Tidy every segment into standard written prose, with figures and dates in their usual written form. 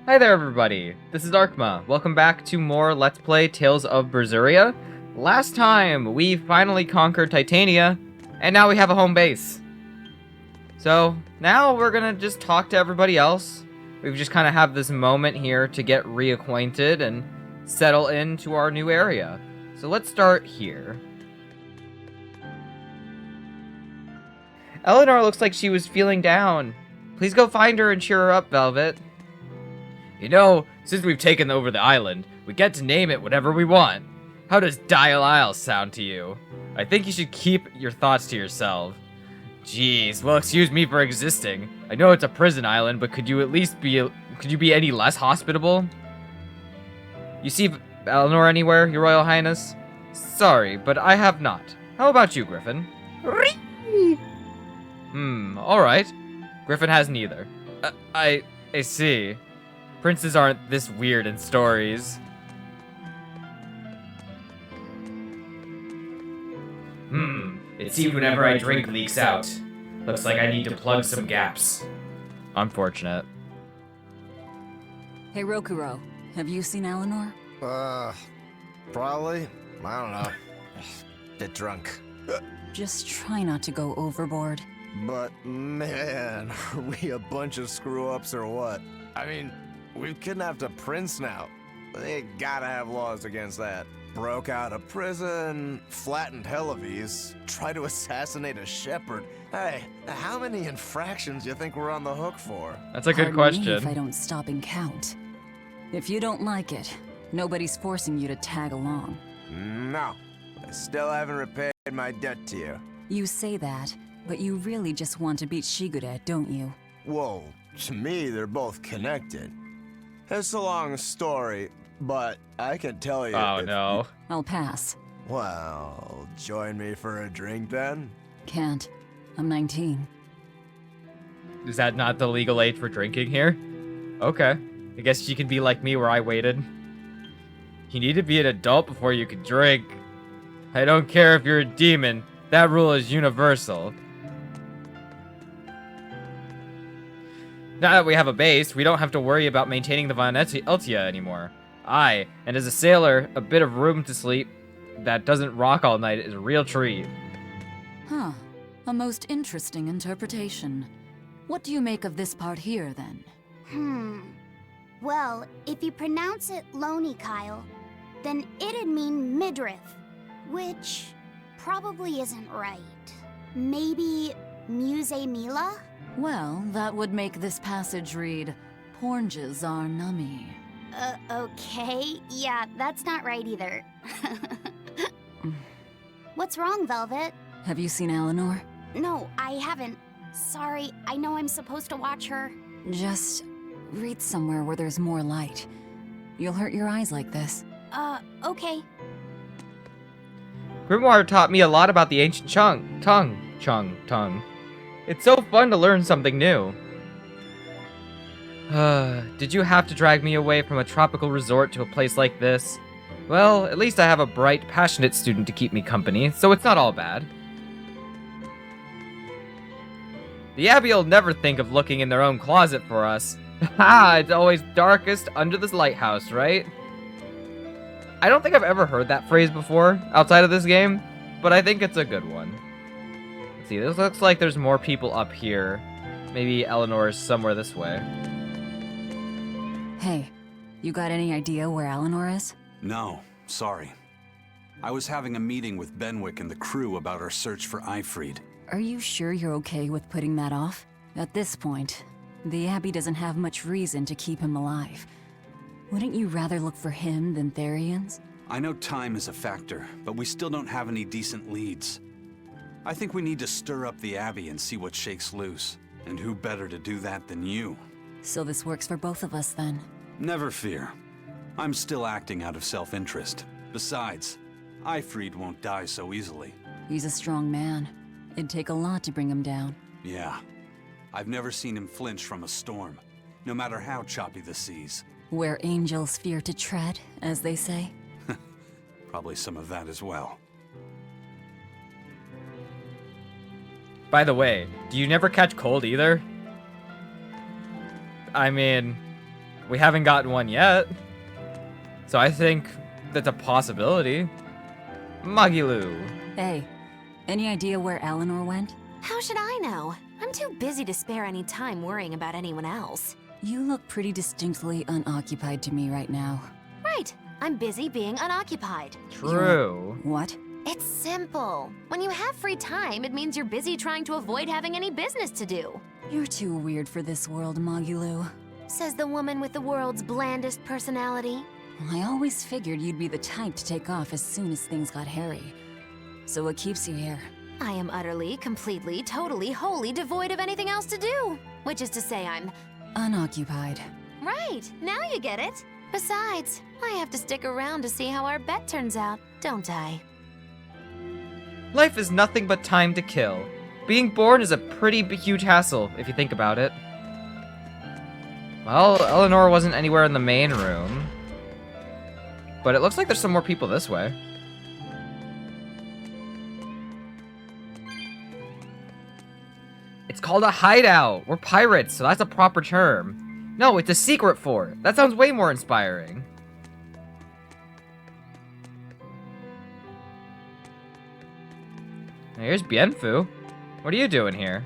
Hi there everybody, this is Arkma. Welcome back to more Let's Play Tales of Berseria. Last time, we finally conquered Titania, and now we have a home base. So, now we're gonna just talk to everybody else. We've just kind of have this moment here to get reacquainted and settle into our new area. So let's start here. Eleanor looks like she was feeling down. Please go find her and cheer her up, Velvet. You know, since we've taken over the island, we get to name it whatever we want. How does Dial Isle sound to you? I think you should keep your thoughts to yourself. Jeez, well, excuse me for existing. I know it's a prison island, but could you at least be any less hospitable? You see Eleanor anywhere, Your Royal Highness? Sorry, but I have not. How about you, Griffin? Alright. Griffin has neither. I see. Princes aren't this weird in stories. It seems whenever I drink leaks out. Looks like I need to plug some gaps. Unfortunate. Hey Rokuro, have you seen Eleanor? Probably. I don't know. Bit drunk. Just try not to go overboard. But man, are we a bunch of screw-ups or what? I mean, we've kidnapped a prince now. They gotta have laws against that. Broke out of prison, flattened Helives, tried to assassinate a shepherd. Hey, how many infractions do you think we're on the hook for? That's a good Pardon me question. if I don't stop and count. If you don't like it, nobody's forcing you to tag along. No, I still haven't repaid my debt to you. You say that, but you really just want to beat Shigure, don't you? Whoa, to me, they're both connected. It's a long story, but I can tell you. Oh no. I'll pass. Well, join me for a drink then? Can't. I'm 19. Is that not the legal age for drinking here? Okay. I guess you can be like me where I waited. You need to be an adult before you can drink. I don't care if you're a demon. That rule is universal. Now that we have a base, we don't have to worry about maintaining the Von Eltia anymore. Aye, and as a sailor, a bit of room to sleep that doesn't rock all night is a real treat. Huh. A most interesting interpretation. What do you make of this part here, then? Well, if you pronounce it Loney Kyle, then it'd mean midriff, which probably isn't right. Maybe Muse Mila? Well, that would make this passage read, Pornges are nummy. Okay. Yeah, that's not right either. What's wrong, Velvet? Have you seen Eleanor? No, I haven't. Sorry, I know I'm supposed to watch her. Just read somewhere where there's more light. You'll hurt your eyes like this. Okay. Grimoire taught me a lot about the ancient tongue. It's so fun to learn something new. Did you have to drag me away from a tropical resort to a place like this? Well, at least I have a bright, passionate student to keep me company, so it's not all bad. The Abbey will never think of looking in their own closet for us. Ha! It's always darkest under this lighthouse, right? I don't think I've ever heard that phrase before, outside of this game, but I think it's a good one. Let's see, this looks like there's more people up here. Maybe Eleanor is somewhere this way. Hey, you got any idea where Eleanor is? No, sorry. I was having a meeting with Benwick and the crew about our search for Ifried. Are you sure you're okay with putting that off? At this point, the Abbey doesn't have much reason to keep him alive. Wouldn't you rather look for him than Therians? I know time is a factor, but we still don't have any decent leads. I think we need to stir up the Abbey and see what shakes loose. And who better to do that than you? So this works for both of us then. Never fear. I'm still acting out of self-interest. Besides, Ifried won't die so easily. He's a strong man. It'd take a lot to bring him down. Yeah. I've never seen him flinch from a storm, no matter how choppy the seas. Where angels fear to tread, as they say. Probably some of that as well. By the way, do you never catch cold either? I mean, we haven't gotten one yet. So I think that's a possibility. Magilou. Hey, any idea where Eleanor went? How should I know? I'm too busy to spare any time worrying about anyone else. You look pretty distinctly unoccupied to me right now. Right, I'm busy being unoccupied. True. What? It's simple. When you have free time, it means you're busy trying to avoid having any business to do. You're too weird for this world, Magilou. Says the woman with the world's blandest personality. I always figured you'd be the type to take off as soon as things got hairy. So what keeps you here? I am utterly, completely, totally, wholly devoid of anything else to do. Which is to say I'm... Unoccupied. Right, now you get it. Besides, I have to stick around to see how our bet turns out, don't I? Life is nothing but time to kill. Being born is a pretty huge hassle, if you think about it. Well, Eleanor wasn't anywhere in the main room. But it looks like there's some more people this way. It's called a hideout. We're pirates, so that's a proper term. No, it's a secret fort. That sounds way more inspiring. Here's Bienfu. What are you doing here? ...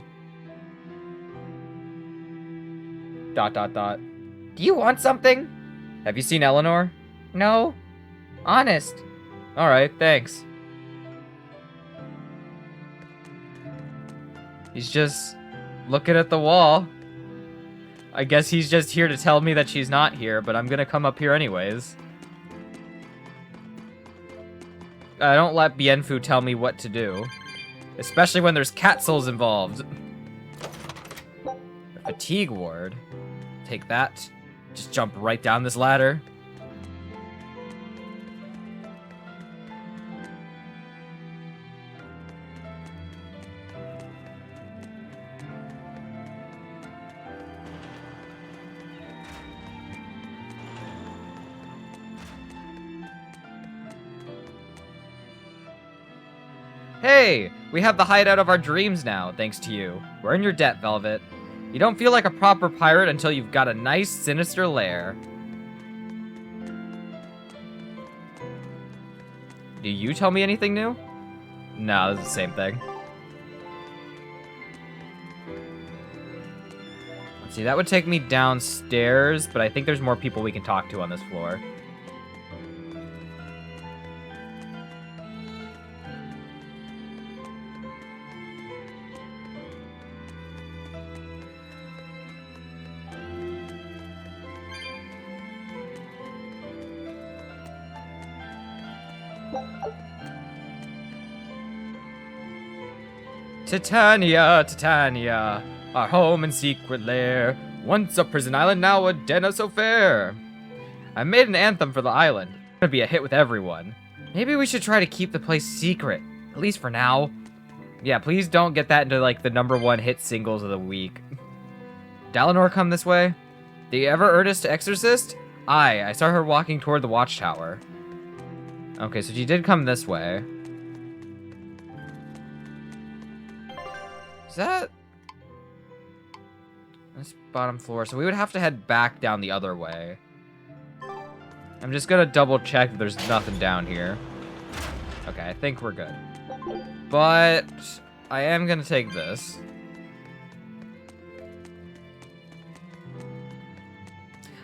Do you want something? Have you seen Eleanor? No. Honest. Alright, thanks. He's just looking at the wall. I guess he's just here to tell me that she's not here, but I'm gonna come up here anyways. I don't let Bienfu tell me what to do. Especially when there's cat souls involved. A fatigue ward. Take that. Just jump right down this ladder. Hey, we have the hideout of our dreams now, thanks to you. We're in your debt, Velvet. You don't feel like a proper pirate until you've got a nice, sinister lair. Do you tell me anything new? No, it's the same thing. Let's see, that would take me downstairs, but I think there's more people we can talk to on this floor. Titania, Titania, our home and secret lair. Once a prison island, now a den so fair. I made an anthem for the island. It's gonna be a hit with everyone. Maybe we should try to keep the place secret, at least for now. Yeah, please don't get that into like the #1 hit singles of the week. Did Eleanor come this way? Did you ever urge us to exorcist? I saw her walking toward the watchtower. Okay, so she did come this way. Is that... this bottom floor? So we would have to head back down the other way. I'm just gonna double check that there's nothing down here. Okay, I think we're good. But I am gonna take this.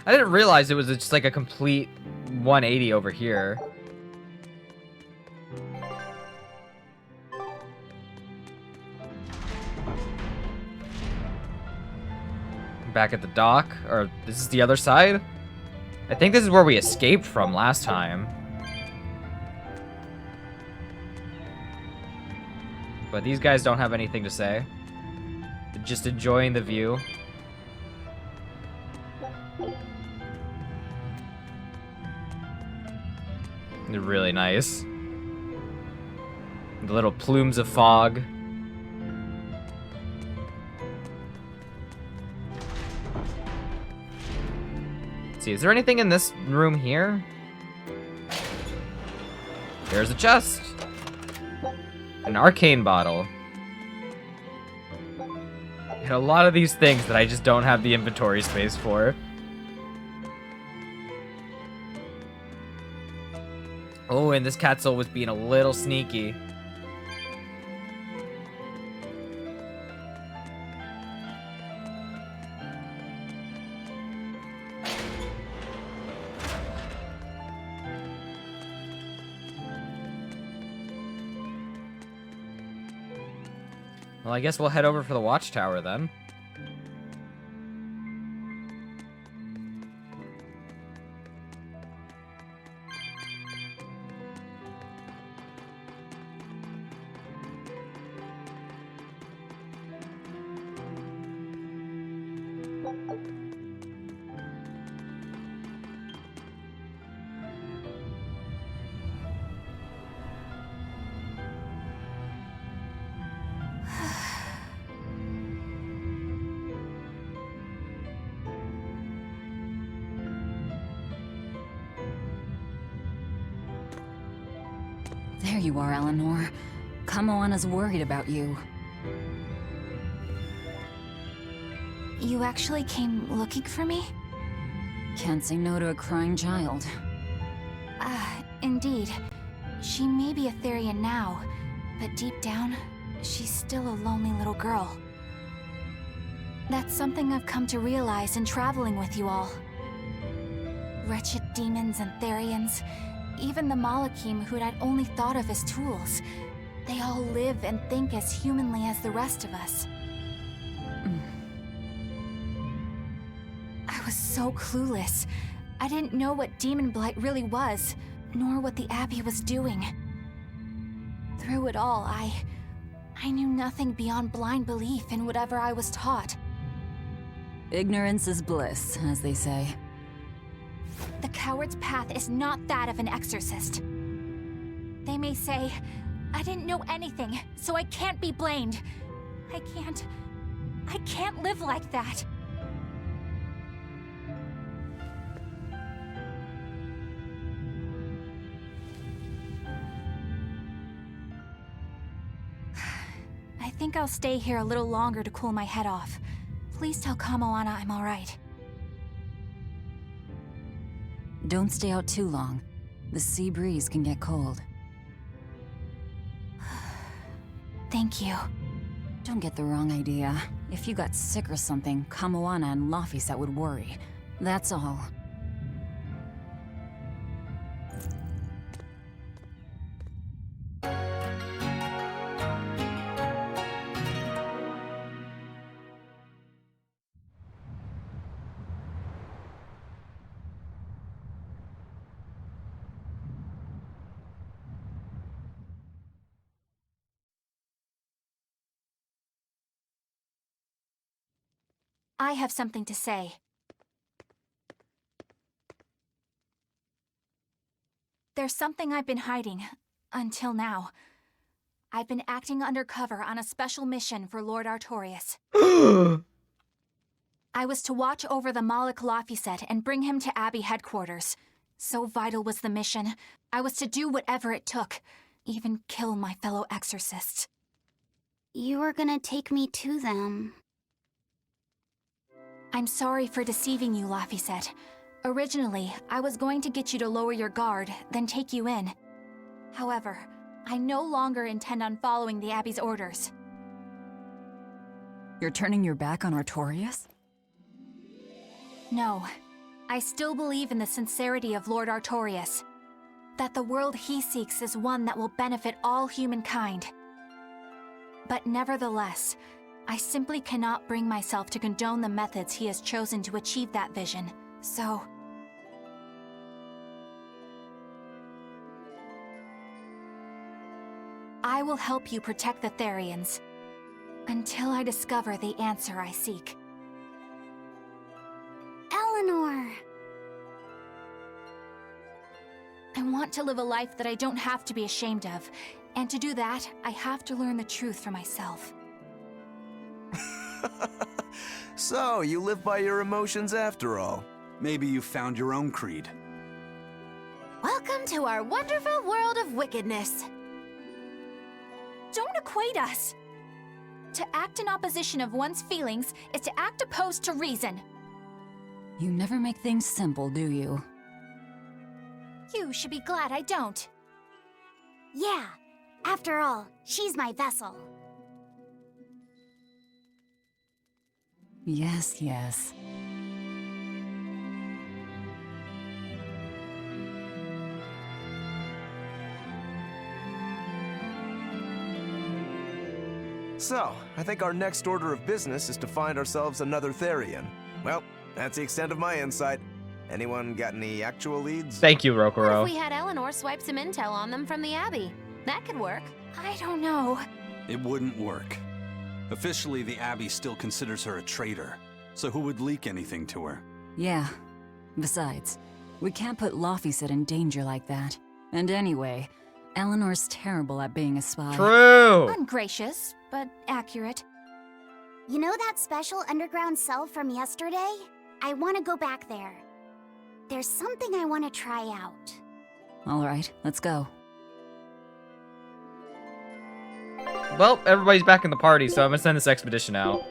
I didn't realize it was just like a complete 180 over here. Back at the dock, or this is the other side? I think this is where we escaped from last time. But these guys don't have anything to say. They're just enjoying the view. They're really nice. The little plumes of fog. See, is there anything in this room here? There's a chest. An arcane bottle. And a lot of these things that I just don't have the inventory space for. Oh, and this Catzel was being a little sneaky. Well, I guess we'll head over for the watchtower then. There you are, Eleanor. Kamoana's worried about you. You actually came looking for me? Can't say no to a crying child. Indeed. She may be a Therian now, but deep down, she's still a lonely little girl. That's something I've come to realize in traveling with you all. Wretched demons and Therians, even the Malakim who'd I'd only thought of as tools, they all live and think as humanly as the rest of us. I was so clueless. I didn't know what demon blight really was, nor what the Abbey was doing. Through it all, I knew nothing beyond blind belief in whatever I was taught. Ignorance is bliss, as they say. The coward's path is not that of an exorcist. They may say, I didn't know anything, so I can't be blamed. I can't live like that. I think I'll stay here a little longer to cool my head off. Please tell Kamoana I'm alright. Don't stay out too long. The sea breeze can get cold. Thank you. Don't get the wrong idea. If you got sick or something, Kamoana and Laphicet would worry. That's all. I have something to say. There's something I've been hiding, until now. I've been acting undercover on a special mission for Lord Artorias. I was to watch over the Malik Laphicet and bring him to Abbey headquarters. So vital was the mission, I was to do whatever it took, even kill my fellow exorcists. You were gonna take me to them. I'm sorry for deceiving you, Laphicet. Originally, I was going to get you to lower your guard, then take you in. However, I no longer intend on following the Abbey's orders. You're turning your back on Artorias? No. I still believe in the sincerity of Lord Artorias. That the world he seeks is one that will benefit all humankind. But nevertheless, I simply cannot bring myself to condone the methods he has chosen to achieve that vision, so... I will help you protect the Therians, until I discover the answer I seek. Eleanor! I want to live a life that I don't have to be ashamed of, and to do that, I have to learn the truth for myself. So, you live by your emotions after all. Maybe you found your own creed. Welcome to our wonderful world of wickedness. Don't equate us. To act in opposition of one's feelings is to act opposed to reason. You never make things simple, do you? You should be glad I don't. Yeah, after all, she's my vessel. Yes, yes. So, I think our next order of business is to find ourselves another Therian. Well, that's the extent of my insight. Anyone got any actual leads? Thank you, What if Rokuro. we had Eleanor swipe some intel on them from the Abbey? That could work. I don't know. It wouldn't work. Officially, the Abbey still considers her a traitor. So who would leak anything to her? Yeah. Besides, we can't put Laufeyset in danger like that. And anyway, Eleanor's terrible at being a spy. True. Ungracious, but accurate. You know that special underground cell from yesterday? I want to go back there. There's something I want to try out. All right, let's go. Well, everybody's back in the party, so I'm gonna send this expedition out.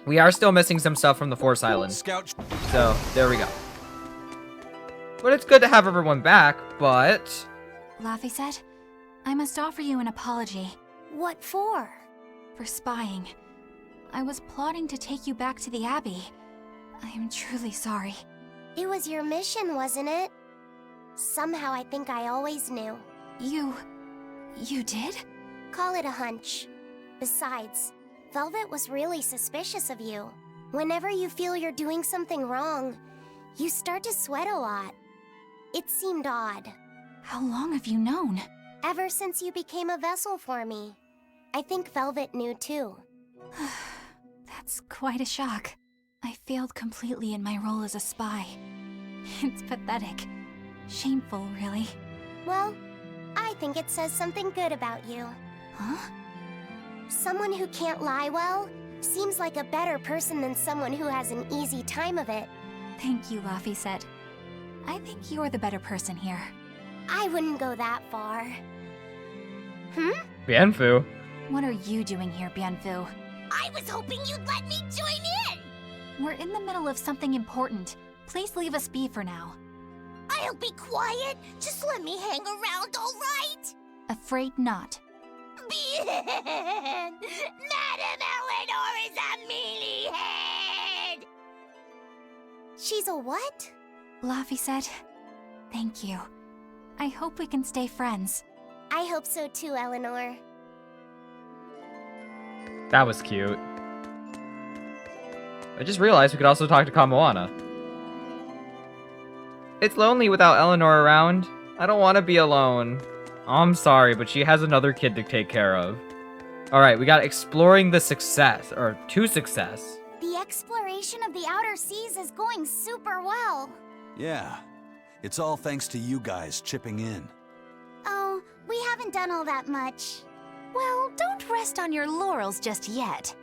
We are still missing some stuff from the Force Island, Scout. so there we go. But it's good to have everyone back, but... Laufeyset, I must offer you an apology What for? for spying. I was plotting to take you back to the Abbey. I am truly sorry. It was your mission, wasn't it? Somehow I think I always knew. You did? Call it a hunch. Besides, Velvet was really suspicious of you. Whenever you feel you're doing something wrong, you start to sweat a lot. It seemed odd. How long have you known? Ever since you became a vessel for me. I think Velvet knew too. That's quite a shock. I failed completely in my role as a spy. It's pathetic. Shameful, really. Well, I think it says something good about you. Huh? Someone who can't lie well seems like a better person than someone who has an easy time of it. Thank you, Laufeyset. I think you're the better person here. I wouldn't go that far. Bienfu. What are you doing here, Bienfu? I was hoping you'd let me join in! We're in the middle of something important. Please leave us be for now. I'll be quiet. Just let me hang around, all right? Afraid not. Bien! Madame Eleanor is a mealyhead! She's a what? Laufeyset, thank you. I hope we can stay friends. I hope so too, Eleanor. That was cute. I just realized we could also talk to Kamoana. It's lonely without Eleanor around. I don't want to be alone. I'm sorry, but she has another kid to take care of. Alright, we got exploring the success, or to success. The exploration of the outer seas is going super well. Yeah. It's all thanks to you guys chipping in. Oh, we haven't done all that much. Well, don't rest on your laurels just yet.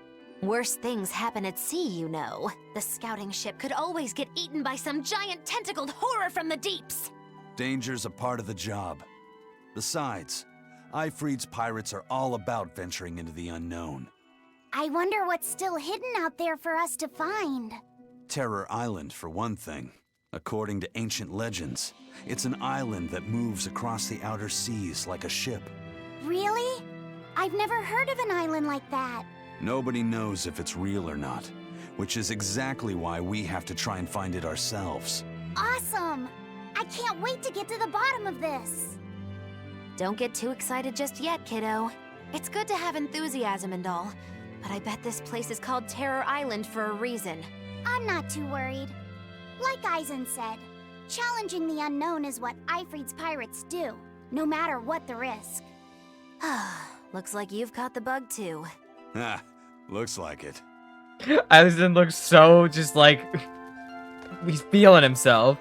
Worse things happen at sea, you know. The scouting ship could always get eaten by some giant tentacled horror from the deeps. Danger's a part of the job. Besides, Ifrid's pirates are all about venturing into the unknown. I wonder what's still hidden out there for us to find. Terror Island, for one thing. According to ancient legends, it's an island that moves across the outer seas like a ship. Really? I've never heard of an island like that. Nobody knows if it's real or not, which is exactly why we have to try and find it ourselves. Awesome! I can't wait to get to the bottom of this. Don't get too excited just yet, kiddo. It's good to have enthusiasm and all, but I bet this place is called Terror Island for a reason. I'm not too worried. Like Eisen said, challenging the unknown is what Ifrid's pirates do, no matter what the risk. Looks like you've caught the bug too. Ha, looks like it. Eisen looks so just like... he's feeling himself.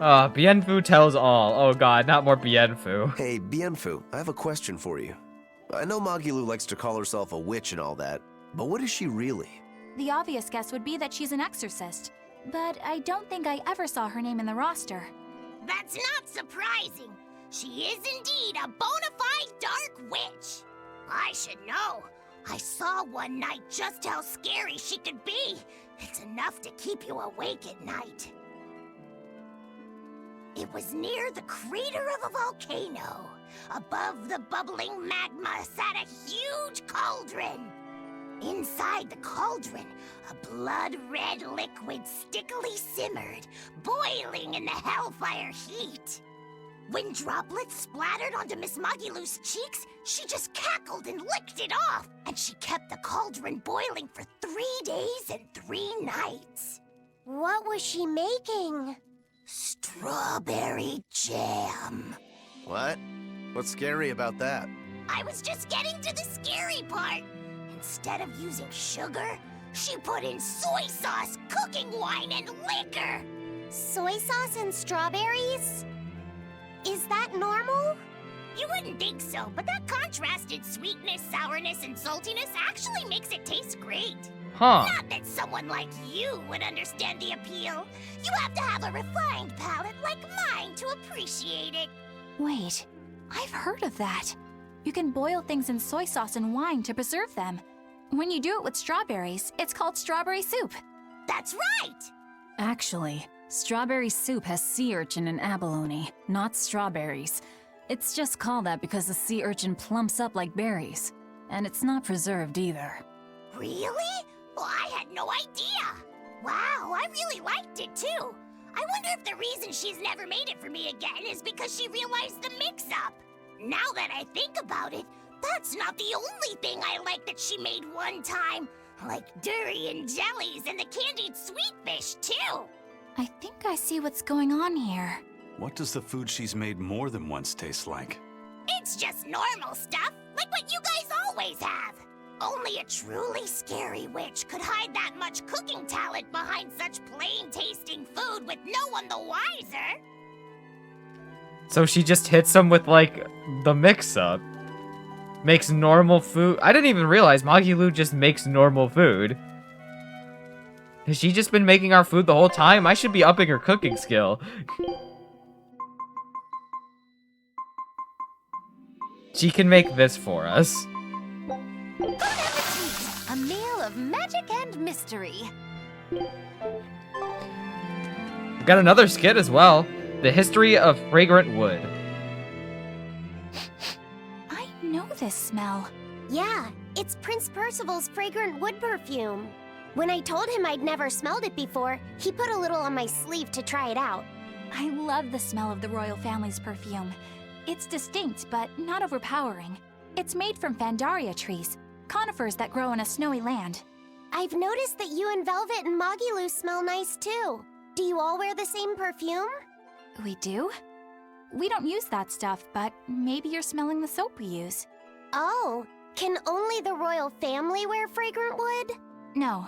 Bienfu tells all. Oh god, not more Bienfu. Hey, Bienfu, I have a question for you. I know Magilu likes to call herself a witch and all that, but what is she really? The obvious guess would be that she's an exorcist, but I don't think I ever saw her name in the roster. That's not surprising. She is indeed a bona fide dark witch. I should know. I saw one night just how scary she could be. It's enough to keep you awake at night. It was near the crater of a volcano. Above the bubbling magma sat a huge cauldron. Inside the cauldron, a blood-red liquid stickily simmered, boiling in the hellfire heat. When droplets splattered onto Miss Magilou's cheeks, she just cackled and licked it off, and she kept the cauldron boiling for 3 days and 3 nights. What was she making? Strawberry jam. What? What's scary about that? I was just getting to the scary part. Instead of using sugar, she put in soy sauce, cooking wine, and liquor. Soy sauce and strawberries? Is that normal? You wouldn't think so, but that contrasted sweetness, sourness, and saltiness actually makes it taste great. Huh. Not that someone like you would understand the appeal. You have to have a refined palate like mine to appreciate it. Wait, I've heard of that. You can boil things in soy sauce and wine to preserve them. When you do it with strawberries, it's called strawberry soup. That's right! Actually, strawberry soup has sea urchin and abalone, not strawberries. It's just called that because the sea urchin plumps up like berries. And it's not preserved either. Really? Well, I had no idea. Wow, I really liked it too. I wonder if the reason she's never made it for me again is because she realized the mix-up. Now that I think about it, that's not the only thing I like that she made one time. Like durian jellies and the candied sweet fish too. I think I see what's going on here. What does the food she's made more than once taste like? It's just normal stuff, like what you guys always have. Only a truly scary witch could hide that much cooking talent behind such plain-tasting food with no one the wiser. So she just hits him with, like, the mix-up. Makes normal food. I didn't even realize Magilou just makes normal food. Has she just been making our food the whole time? I should be upping her cooking skill. She can make this for us. Bon appetit! A meal of magic and mystery. We've got another skit as well. The history of fragrant wood. I know this smell. Yeah, it's Prince Percival's fragrant wood perfume. When I told him I'd never smelled it before, he put a little on my sleeve to try it out. I love the smell of the royal family's perfume. It's distinct, but not overpowering. It's made from Fandaria trees, conifers that grow in a snowy land. I've noticed that you and Velvet and Magilou smell nice too. Do you all wear the same perfume? We do? We don't use that stuff, but maybe you're smelling the soap we use. Oh, can only the royal family wear fragrant wood? No.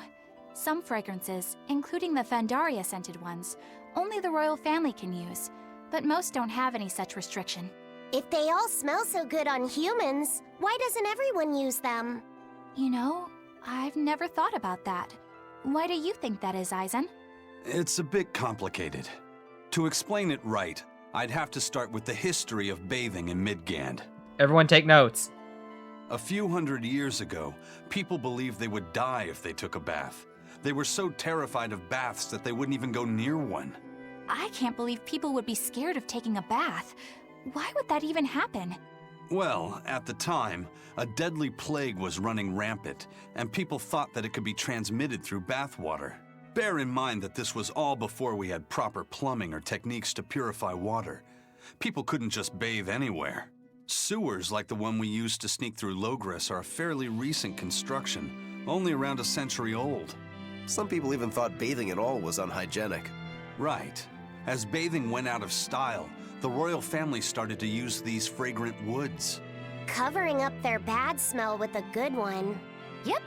Some fragrances, including the Fandaria scented ones, only the royal family can use, but most don't have any such restriction. If they all smell so good on humans, why doesn't everyone use them? You know, I've never thought about that. Why do you think that is, Aizen? It's a bit complicated. To explain it right, I'd have to start with the history of bathing in Midgand. Everyone take notes. A few hundred years ago, people believed they would die if they took a bath. They were so terrified of baths that they wouldn't even go near one. I can't believe people would be scared of taking a bath. Why would that even happen? Well, at the time, a deadly plague was running rampant, and people thought that it could be transmitted through bathwater. Bear in mind that this was all before we had proper plumbing or techniques to purify water. People couldn't just bathe anywhere. Sewers like the one we used to sneak through Logres are a fairly recent construction, only around a century old. Some people even thought bathing at all was unhygienic. Right. As bathing went out of style, the royal family started to use these fragrant woods. Covering up their bad smell with a good one. Yep.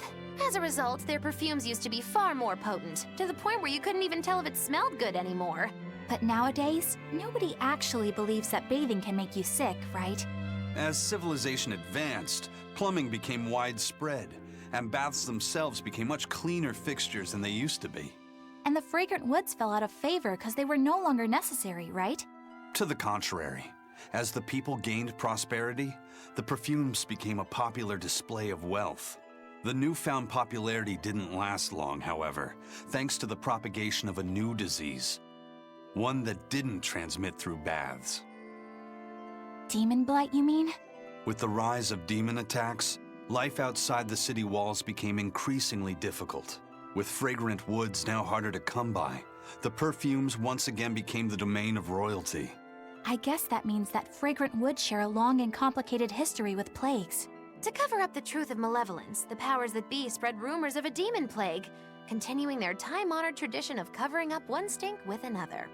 As a result, their perfumes used to be far more potent, to the point where you couldn't even tell if it smelled good anymore. But nowadays, nobody actually believes that bathing can make you sick, right? As civilization advanced, plumbing became widespread, and baths themselves became much cleaner fixtures than they used to be. And the fragrant woods fell out of favor because they were no longer necessary, right? To the contrary, as the people gained prosperity, the perfumes became a popular display of wealth. The newfound popularity didn't last long, however, thanks to the propagation of a new disease. One that didn't transmit through baths. Demon blight, you mean? With the rise of demon attacks, life outside the city walls became increasingly difficult. With fragrant woods now harder to come by, the perfumes once again became the domain of royalty. I guess that means that fragrant woods share a long and complicated history with plagues. To cover up the truth of malevolence, the powers that be spread rumors of a demon plague, continuing their time-honored tradition of covering up one stink with another.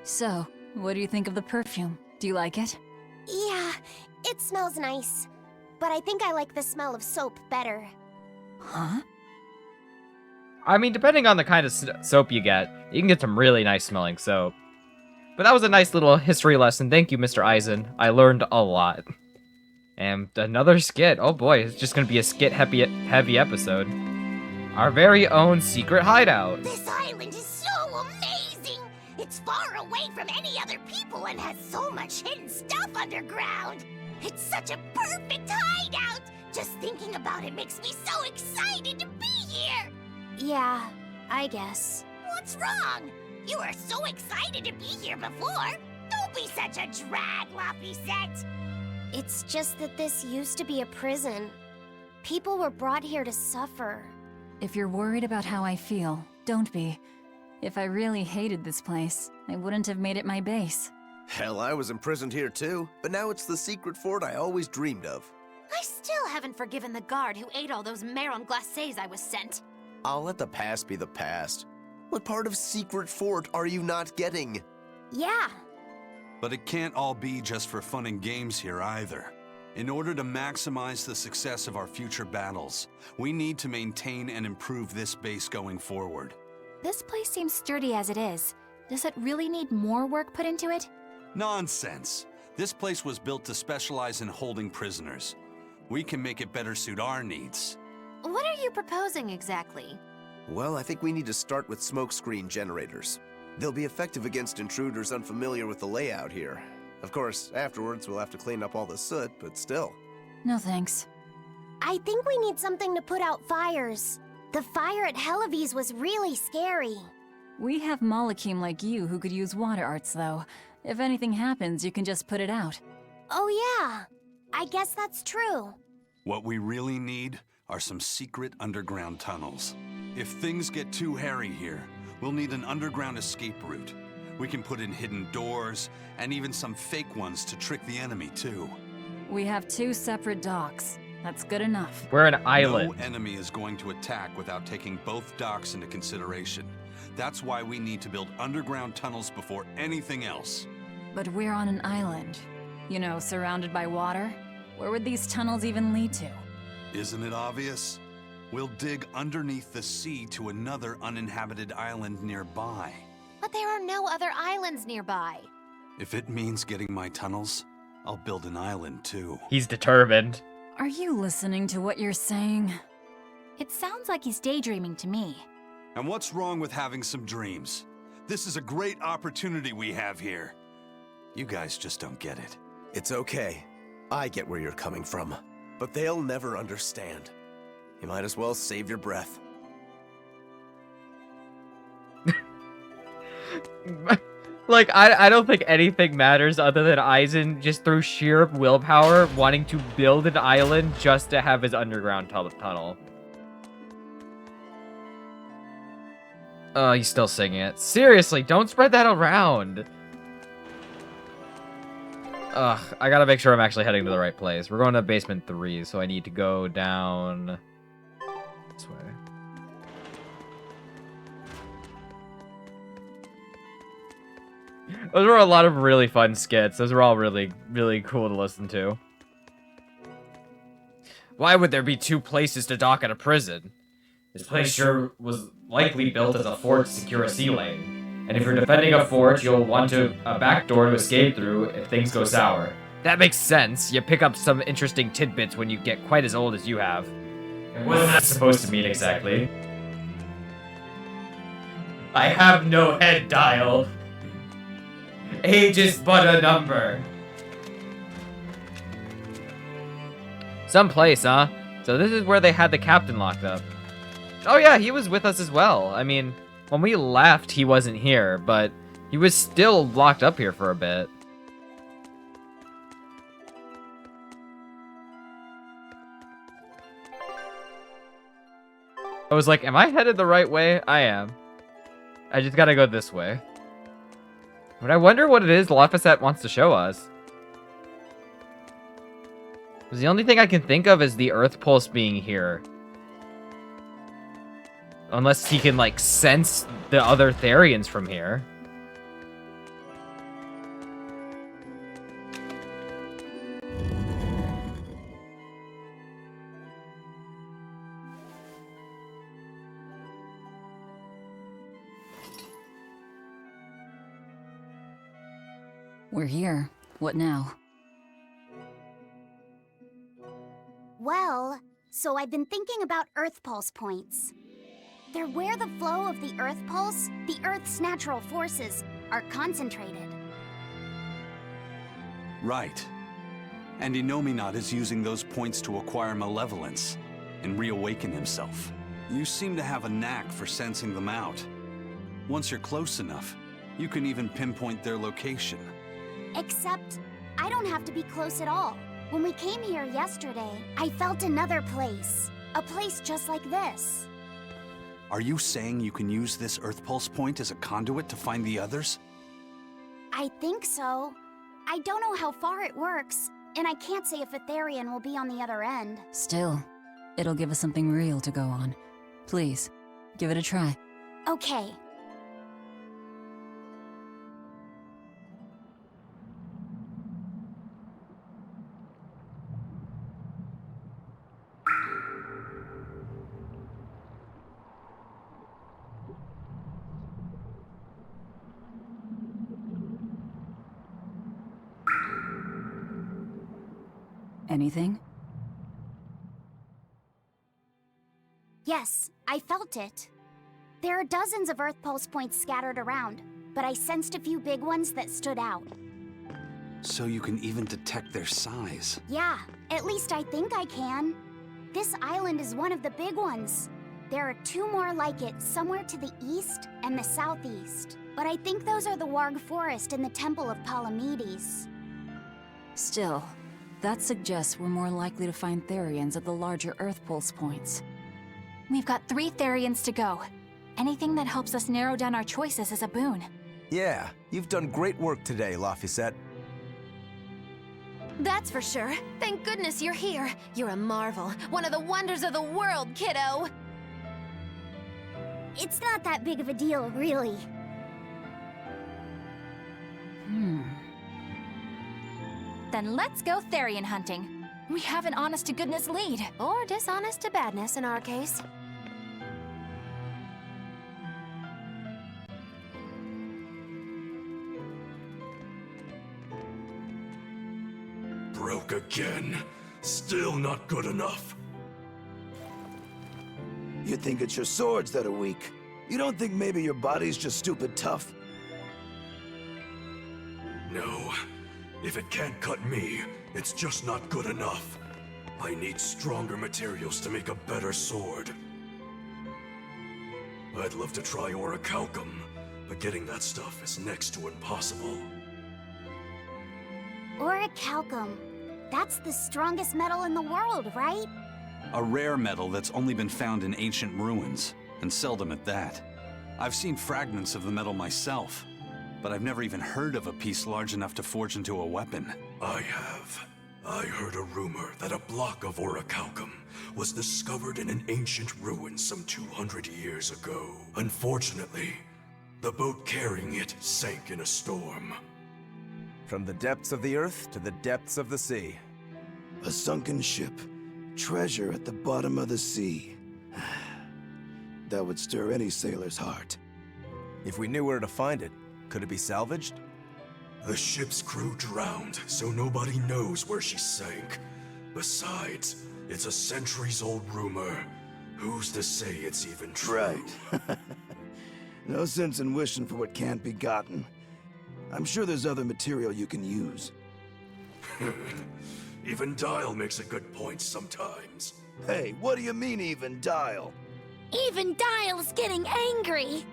So, what do you think of the perfume? Do you like it? Yeah, it smells nice. But I think I like the smell of soap better. Huh? I mean, depending on the kind of soap you can get some really nice smelling soap. But that was a nice little history lesson. Thank you, Mr. Eisen. I learned a lot. And another skit. Oh boy, it's just gonna be a skit-heavy episode. Our very own secret hideout. This island is so amazing! It's far away from any other people and has so much hidden stuff underground. It's such a perfect hideout! Just thinking about it makes me so excited to be here! Yeah, I guess. What's wrong? You were so excited to be here before. Don't be such a drag, Laphicet. It's just that this used to be a prison. People were brought here to suffer. If you're worried about how I feel, don't be. If I really hated this place, I wouldn't have made it my base. Hell, I was imprisoned here too, but now it's the secret fort I always dreamed of. I still haven't forgiven the guard who ate all those marron glacés I was sent. I'll let the past be the past. What part of secret fort are you not getting? Yeah. But it can't all be just for fun and games here either. In order to maximize the success of our future battles, we need to maintain and improve this base going forward. This place seems sturdy as it is. Does it really need more work put into it? Nonsense. This place was built to specialize in holding prisoners. We can make it better suit our needs. What are you proposing exactly? Well, I think we need to start with smokescreen generators. They'll be effective against intruders unfamiliar with the layout here. Of course, afterwards we'll have to clean up all the soot, but still. No thanks. I think we need something to put out fires. The fire at Helavi's was really scary. We have Molekim like you who could use water arts, though. If anything happens, you can just put it out. Oh yeah, I guess that's true. What we really need are some secret underground tunnels. If things get too hairy here, we'll need an underground escape route. We can put in hidden doors, and even some fake ones to trick the enemy, too. We have 2 separate docks. That's good enough. We're an island. No enemy is going to attack without taking both docks into consideration. That's why we need to build underground tunnels before anything else. But we're on an island. You know, surrounded by water. Where would these tunnels even lead to? Isn't it obvious? We'll dig underneath the sea to another uninhabited island nearby. But there are no other islands nearby. If it means getting my tunnels, I'll build an island too. He's determined. Are you listening to what you're saying? It sounds like he's daydreaming to me. And what's wrong with having some dreams? This is a great opportunity we have here. You guys just don't get it. It's okay. I get where you're coming from. But they'll never understand. You might as well save your breath. Like, I don't think anything matters other than Eisen, just through sheer willpower, wanting to build an island just to have his underground tunnel. Oh, he's still singing it. Seriously, don't spread that around. Ugh, I gotta make sure I'm actually heading to the right place. We're going to basement 3, so I need to go down this way. Those were a lot of really fun skits. Those were all really, really cool to listen to. Why would there be 2 places to dock at a prison? This place sure was likely built as a fort to secure a sea lane. And if you're defending a fort, you'll want a back door to escape through if things go sour. That makes sense. You pick up some interesting tidbits when you get quite as old as you have. And what's that supposed to mean exactly? I have no head dial. Age is but a number. Some place, huh? So this is where they had the captain locked up. Oh yeah, he was with us as well. I mean, When we left, he wasn't here, but he was still locked up here for a bit. I was like, am I headed the right way? I am. I just gotta go this way. But I wonder what it is Laphicet wants to show us. 'Cause the only thing I can think of is the Earth Pulse being here. Unless he can, like, sense the other Therians from here. We're here. What now? Well, so I've been thinking about Earth Pulse points. They're where the flow of the Earth Pulse, the Earth's natural forces, are concentrated. Right. And Innominat is using those points to acquire malevolence and reawaken himself. You seem to have a knack for sensing them out. Once you're close enough, you can even pinpoint their location. Except, I don't have to be close at all. When we came here yesterday, I felt another place. A place just like this. Are you saying you can use this Earth Pulse point as a conduit to find the others? I think so. I don't know how far it works, and I can't say if a Therian will be on the other end. Still, it'll give us something real to go on. Please, give it a try. Okay. Anything? Yes, I felt it. There are dozens of Earth Pulse points scattered around, but I sensed a few big ones that stood out. So you can even detect their size. Yeah, at least I think I can. This island is one of the big ones. There are two more like it somewhere to the east and the southeast. But I think those are the Warg Forest and the Temple of Palamedes. Still, that suggests we're more likely to find Therians at the larger Earth Pulse points. We've got 3 Therians to go. Anything that helps us narrow down our choices is a boon. Yeah, you've done great work today, Laphicet. That's for sure. Thank goodness you're here. You're a marvel. One of the wonders of the world, kiddo. It's not that big of a deal, really. Then let's go Therian hunting. We have an honest-to-goodness lead. Or dishonest to badness in our case. Broke again. Still not good enough. You think it's your swords that are weak? You don't think maybe your body's just stupid tough? No. If it can't cut me, it's just not good enough. I need stronger materials to make a better sword. I'd love to try orichalcum, but getting that stuff is next to impossible. Orichalcum. That's the strongest metal in the world, right? A rare metal that's only been found in ancient ruins, and seldom at that. I've seen fragments of the metal myself, but I've never even heard of a piece large enough to forge into a weapon. I have. I heard a rumor that a block of orichalcum was discovered in an ancient ruin some 200 years ago. Unfortunately, the boat carrying it sank in a storm. From the depths of the earth to the depths of the sea. A sunken ship. Treasure at the bottom of the sea. That would stir any sailor's heart. If we knew where to find it, could it be salvaged? The ship's crew drowned, so nobody knows where she sank. Besides, it's a centuries-old rumor. Who's to say it's even true? Right. No sense in wishing for what can't be gotten. I'm sure there's other material you can use. Even Dial makes a good point sometimes. Hey, what do you mean even Dial? Even Dial's getting angry.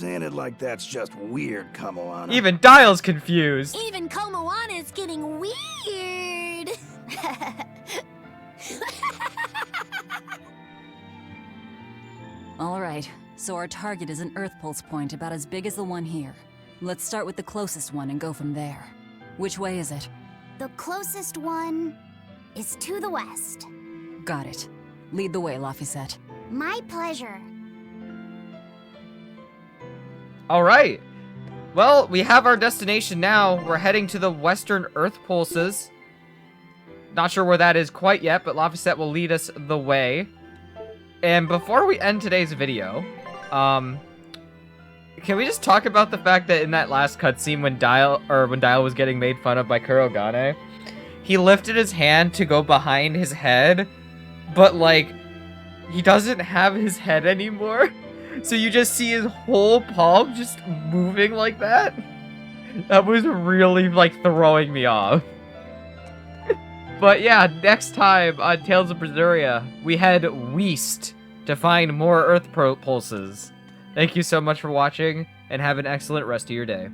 Saying it like that's just weird, Kamoana. Even Dial's confused. Even Komoana is getting weird. Alright, so our target is an Earth Pulse point about as big as the one here. Let's start with the closest one and go from there. Which way is it? The closest one is to the west. Got it. Lead the way, Laphicet. My pleasure. Alright. Well, we have our destination now. We're heading to the Western Earth Pulses. Not sure where that is quite yet, but Laphicet will lead us the way. And before we end today's video, can we just talk about the fact that in that last cutscene when Dial was getting made fun of by Kurogane, he lifted his hand to go behind his head, but like he doesn't have his head anymore. So you just see his whole palm just moving like that. That was really like throwing me off. But yeah, next time on Tales of Berseria, we head west to find more Earth Pulses. Thank you so much for watching, and have an excellent rest of your day.